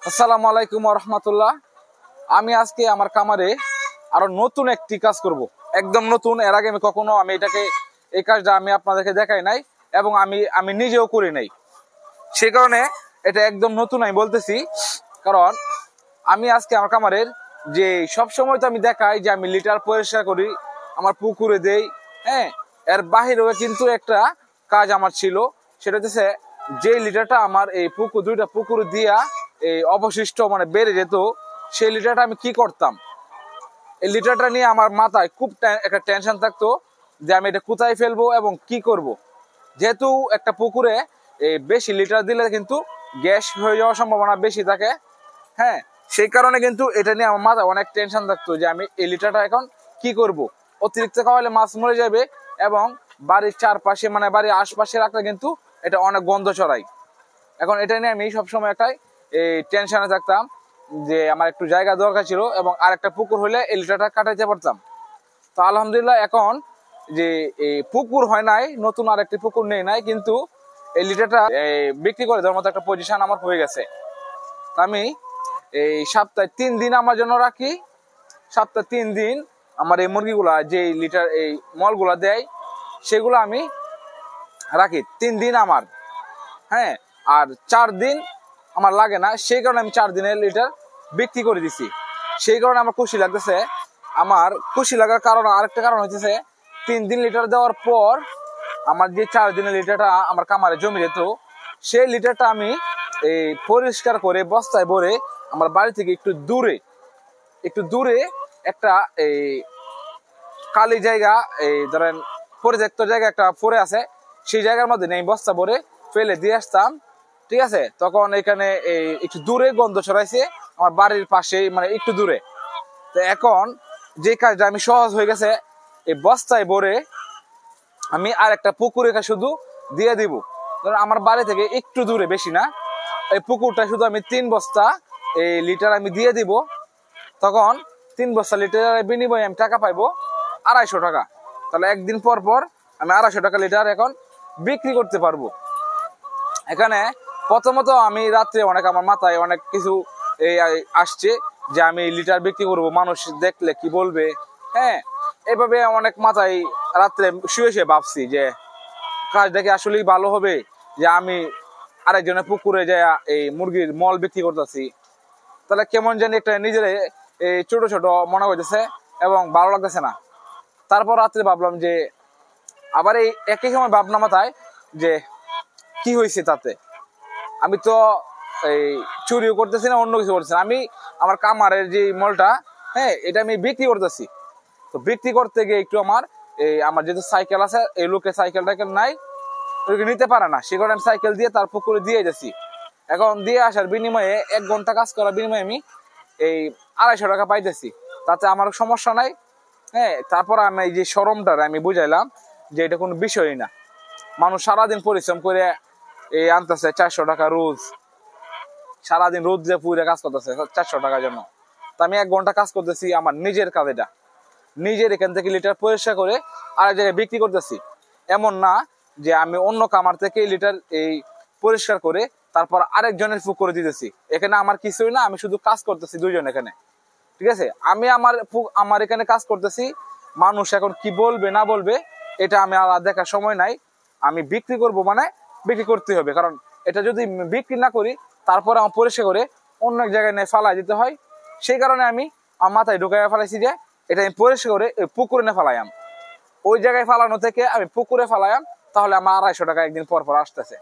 আসসালামু আলাইকুম ওয়া রাহমাতুল্লাহ। আমি আজকে আমার কামারে আরো নতুন একটি কাজ করব, একদম নতুন। এর আগে আমি কখনো এই কাজটা আমি আপনাদেরকে দেখাই নাই এবং আমি নিজেও করি নাই। সে কারণে এটা একদম নতুন আমি বলতেছি। কারণ আমি আজকে আমার কামারের যে সব সময় তো আমি দেখাই যে আমি লিটার পরিষ্কার করি, আমার পুকুরে দেই, হ্যাঁ, এর বাহিরেও কিন্তু একটা কাজ আমার ছিল। সেটা হচ্ছে যে লিটারটা আমার এই দুইটা পুকুর দিয়া এই অবশিষ্ট মানে বেড়ে যেত, সেই লিটারটা আমি কি করতাম, এই লিটারটা নিয়ে আমার মাথায় খুব একটা টেনশন থাকতো যে আমি এটা কোথায় ফেলবো এবং কি করব। যেহেতু একটা পুকুরে বেশি লিটার দিলে কিন্তু গ্যাস হয়ে যাওয়ার সম্ভাবনা বেশি থাকে, হ্যাঁ, সেই কারণে কিন্তু এটা নিয়ে আমার মাথায় অনেক টেনশন থাকতো যে আমি এই লিটারটা এখন কি করব। অতিরিক্ত খাওয়ালে মাছ মরে যাবে এবং বাড়ির চারপাশে মানে বাড়ির আশপাশে রাখলে কিন্তু এটা অনেক গন্ধ ছড়ায়। এখন এটা নিয়ে আমি সবসময় একটাই টেনশনে থাকতাম যে আমার একটু জায়গা দরকার ছিল এবং আর একটা পুকুর হলে এই লিটারটা কাটাইতে পারতাম। তো আলহামদুলিল্লাহ এখন যে এই পুকুর হয় নাই, নতুন আর একটি পুকুর নেই নাই, কিন্তু এই লিটারটা বিক্রি করে দেওয়ার মতো একটা পজিশন আমার হয়ে গেছে। আমি এই সপ্তাহে 3 দিন আমার জন্য রাখি। সপ্তাহে 3 দিন আমার এই মুরগিগুলা যে লিটার এই মলগুলা দেয় সেগুলো আমি রাখি 3 দিন আমার, হ্যাঁ। আর 4 দিন আমার লাগে না, সেই কারণে আমি 4 দিনের লিটার বিক্রি করে দিছি। সেই কারণে আমার খুশি লাগতেছে। আমার খুশি লাগার কারণ আরেকটা কারণ হচ্ছে 3 দিন লিটার দেওয়ার পর আমার যে 4 দিনের লিটারটা আমার কামারে জমি যেত, সেই লিটারটা আমি এই পরিষ্কার করে বস্তায় ভরে আমার বাড়ি থেকে একটু দূরে একটা এই খালি জায়গা, এই ধরেন পরিত্যক্ত জায়গা একটা পড়ে আছে, সেই জায়গার মধ্যে নেই বস্তা ভরে ফেলে দিয়ে আসতাম। ঠিক আছে, তখন এখানে এই একটু দূরে গন্ধ ছড়াইছে আমার বাড়ির পাশে, মানে একটু দূরে। তো এখন যে কাজটা আমি সহজ হয়ে গেছে, এই বস্তায় ভরে আমি আর একটা পুকুরে শুধু দিয়ে দিব। ধরেন আমার বাড়ি থেকে একটু দূরে, বেশি না, এই পুকুরটা শুধু আমি 3 বস্তা এই লিটার আমি দিয়ে দিব। তখন 3 বস্তা লিটারের বিনিময়ে আমি টাকা পাইবো 250 টাকা। তাহলে একদিন পর পর আমি 250 টাকা লিটার এখন বিক্রি করতে পারবো। এখানে প্রথমত আমি রাত্রে আমার মাথায় অনেক কিছু আসছে যে আমি লিটার বিক্রি করব, মানুষ দেখলে কি বলবে, হ্যাঁ, এইভাবে অনেক মাথায় রাত্রে শুয়ে শুয়ে ভাবছি যে কাজ দেখে আসলেই ভালো হবে যে আমি আরেকজনের পুকুরে যাই এই মুরগির মল বিক্রি করতেছি, তাহলে কেমন জানি একটা নিজের এই ছোট ছোট মনে হইতেছে এবং ভালো লাগতেছে না। তারপর রাত্রে ভাবলাম যে আবার এই একই সময় ভাবনা মাথায় যে কি হয়েছে তাতে, আমি তো এই চুরিও করতেছি না, অন্য কিছু করতেছি না, আমি আমার কামারের যে মলটা, হ্যাঁ, এটা আমি বিক্রি করতেছি। তো বিক্রি করতে গিয়ে একটু আমার যেহেতু সাইকেল আছে, এই লোকের সাইকেল টাইকেল নাই, নিতে পারে না, সে কারণে আমি সাইকেল দিয়ে তার পুকুরে দিয়ে যাচ্ছি। এখন দিয়ে আসার বিনিময়ে 1 ঘন্টা কাজ করার বিনিময়ে আমি এই 250 টাকা পাইতেছি, তাতে আমার সমস্যা নাই, হ্যাঁ। তারপর আমি এই যে শরমটা আমি বুঝাইলাম যে এটা কোনো বিষয়ই না। মানুষ সারাদিন পরিশ্রম করে এই আনতেছে 400 টাকা রোজ, সারাদিন রোদ দিয়ে পুরে কাজ করতেছে 400 টাকার জন্য। তো আমি 1 ঘন্টা কাজ করতেছি আমার নিজের কাজ, এটা নিজের এখান থেকে লিটার পরিষ্কার করে আরেক জায়গায় বিক্রি করতেছি। এমন না যে আমি অন্য কামার থেকে লিটার এই পরিষ্কার করে তারপর আরেকজনের পুকুরে দিতেছি। এখানে আমার কিছুই না, আমি শুধু কাজ করতেছি 2 জন এখানে। ঠিক আছে, আমি আমার এখানে কাজ করতেছি, মানুষ এখন কি বলবে না বলবে এটা আমি আর দেখার সময় নাই। আমি বিক্রি করব, মানে বিক্রি করতে হবে, কারণ এটা যদি বিক্রি না করি তারপরে আমার পরিষ্কার করে অন্য এক জায়গায় নিয়ে ফালাই দিতে হয়। সেই কারণে আমি আমার মাথায় ঢুকাই ফেলাইছি যে এটা আমি পরিষ্কার করে পুকুরে নিয়ে ফালাইয়াম। ওই জায়গায় ফালানো থেকে আমি পুকুরে ফালাইয়াম, তাহলে আমার 250 টাকা একদিন পর পর আসতেছে।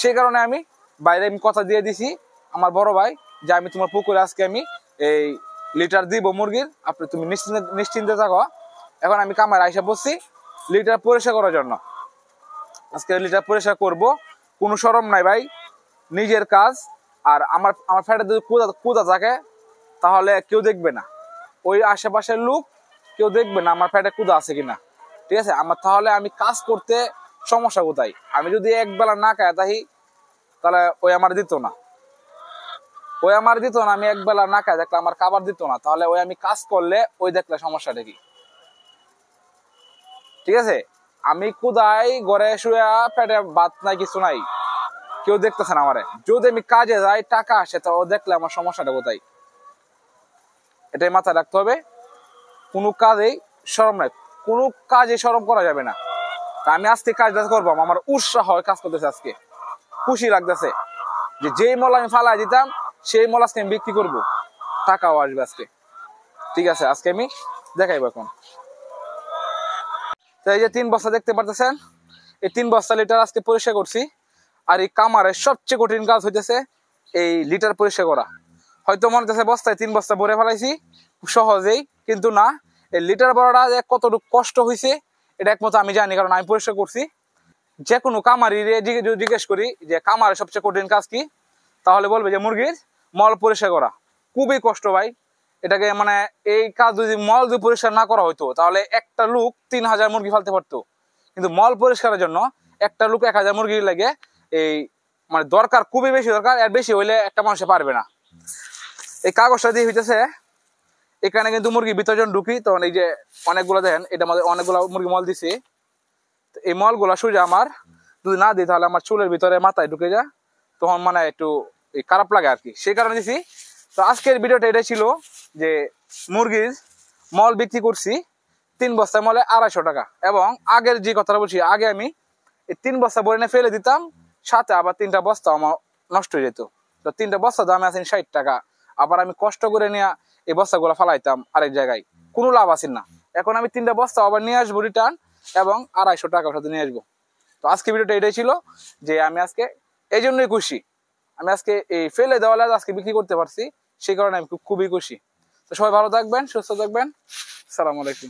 সেই কারণে আমি বাইরে আমি কথা দিয়ে দিছি আমার বড় ভাই যে আমি তোমার পুকুরে আজকে আমি এই লিটার দিব মুরগির, আপনি তুমি নিশ্চিন্তে থাকো। এখন আমি কামার আইসা বসছি লিটার পরিষ্কার করার জন্য। আজকে লিটার পরিষ্কার করব, কোনো শরম নাই ভাই, নিজের কাজ। আর আমার ফ্যাটে যদি কুদা থাকে তাহলে কেউ দেখবে না, ওই আশেপাশের লোক কেউ দেখবে না আমার ফ্যাটে কুদা আছে কিনা। ঠিক আছে, তাহলে আমি কাজ করতে সমস্যা কোথায়? আমি যদি একবেলা না খাই তাহি তাহলে ওই আমার দিত না, আমি একবেলা না খাই দেখলে আমার খাবার দিত না, তাহলে ওই আমি কাজ করলে ওই দেখলে সমস্যাটা কি? ঠিক আছে, আমি কুদাই ঘরে শুয়ে পেটে ভাত নাই কিছু নাই, কেউ দেখতেছে না আমারে। যদি আমি কাজে যাই টাকা আসে তো ও দেখলে আমার সমস্যাটা কোথায়, এটাই মাথায় রাখতে হবে। কোনো কাজেই শরম নাই, কোনো কাজে শরম করা যাবে না। আমি আজকে কাজটা করবো, আমার উৎসাহ হয় কাজ করতেছে, আজকে খুশি লাগতেছে যে যেই মল আমি ফালাই দিতাম সেই মল আজকে আমি বিক্রি করবো, টাকাও আসবে আজকে। ঠিক আছে, আজকে আমি দেখাইবো এখন। এই যে 3 বস্তা দেখতে পারতেছেন, এই 3 বস্তা লিটার আজকে পরিষ্কার করছি। আর এই কামারের সবচেয়ে কঠিন কাজ হইতেছে এই লিটার পরিষ্কার করা। হয়তো মনে হচ্ছে বস্তায় 3 বস্তা ভরে ফেলাইছি খুব সহজেই, কিন্তু না, এই লিটার ভরাটা যে কতটুকু কষ্ট হয়েছে এটা একমাত্র আমি জানি, কারণ আমি পরিষ্কার করছি। যে কোনো কামারি জিজ্ঞেস করি যে কামারের সবচেয়ে কঠিন কাজ কি, তাহলে বলবে যে মুরগির মল পরিষ্কার করা। খুবই কষ্ট ভাই এটাকে, মানে এই কাজ যদি মল যদি পরিষ্কার না করা হইতো তাহলে একটা লোক 3000 মুরগি ফেলতে পারতো। কিন্তু মল পরিষ্কারের জন্য একটা লোক 1000 মুরগি লাগে, এই মানে দরকার খুবই বেশি দরকার, আর বেশি হইলে একটা মানুষে পারবে না। এই কাগজটা দিয়ে হইতেছে এখানে কিন্তু মুরগি বিতর্জন ঢুকি, তখন এই যে অনেকগুলো দেখেন এটা মধ্যে অনেকগুলো মুরগি মল দিছি। এই মলগুলো সোজা আমার যদি না দিই তাহলে আমার চুলের ভিতরে মাথায় ঢুকে যায়, তখন মানে একটু খারাপ লাগে আর কি, সেই কারণে দিছি। তো আজকের ভিডিওটা এটা ছিল যে মুরগির মল বিক্রি করছি 3 বস্তা মলে 250 টাকা। এবং আগের যে কথাটা বলছি, আগে আমি এই 3 বস্তা ভরে নিয়ে ফেলে দিতাম, সাথে আবার 3টা বস্তা আমার নষ্ট হয়ে যেত। তো 3টা বস্তা দামে আছে 60 টাকা, আবার আমি কষ্ট করে নিয়ে এই বস্তাগুলো ফালাইতাম আরেক জায়গায়, কোনো লাভ আছে না। এখন আমি 3টা বস্তা আবার নিয়ে আসবো রিটার্ন, এবং 250 টাকার সাথে নিয়ে আসবো। তো আজকে ভিডিওটা এটাই ছিল যে আমি আজকে এই জন্যই খুশি, আমি আজকে এই ফেলে দেওয়া আজকে বিক্রি করতে পারছি, সেই কারণে আমি খুবই খুশি। তো সবাই ভালো থাকবেন, সুস্থ থাকবেন, আসসালামু আলাইকুম।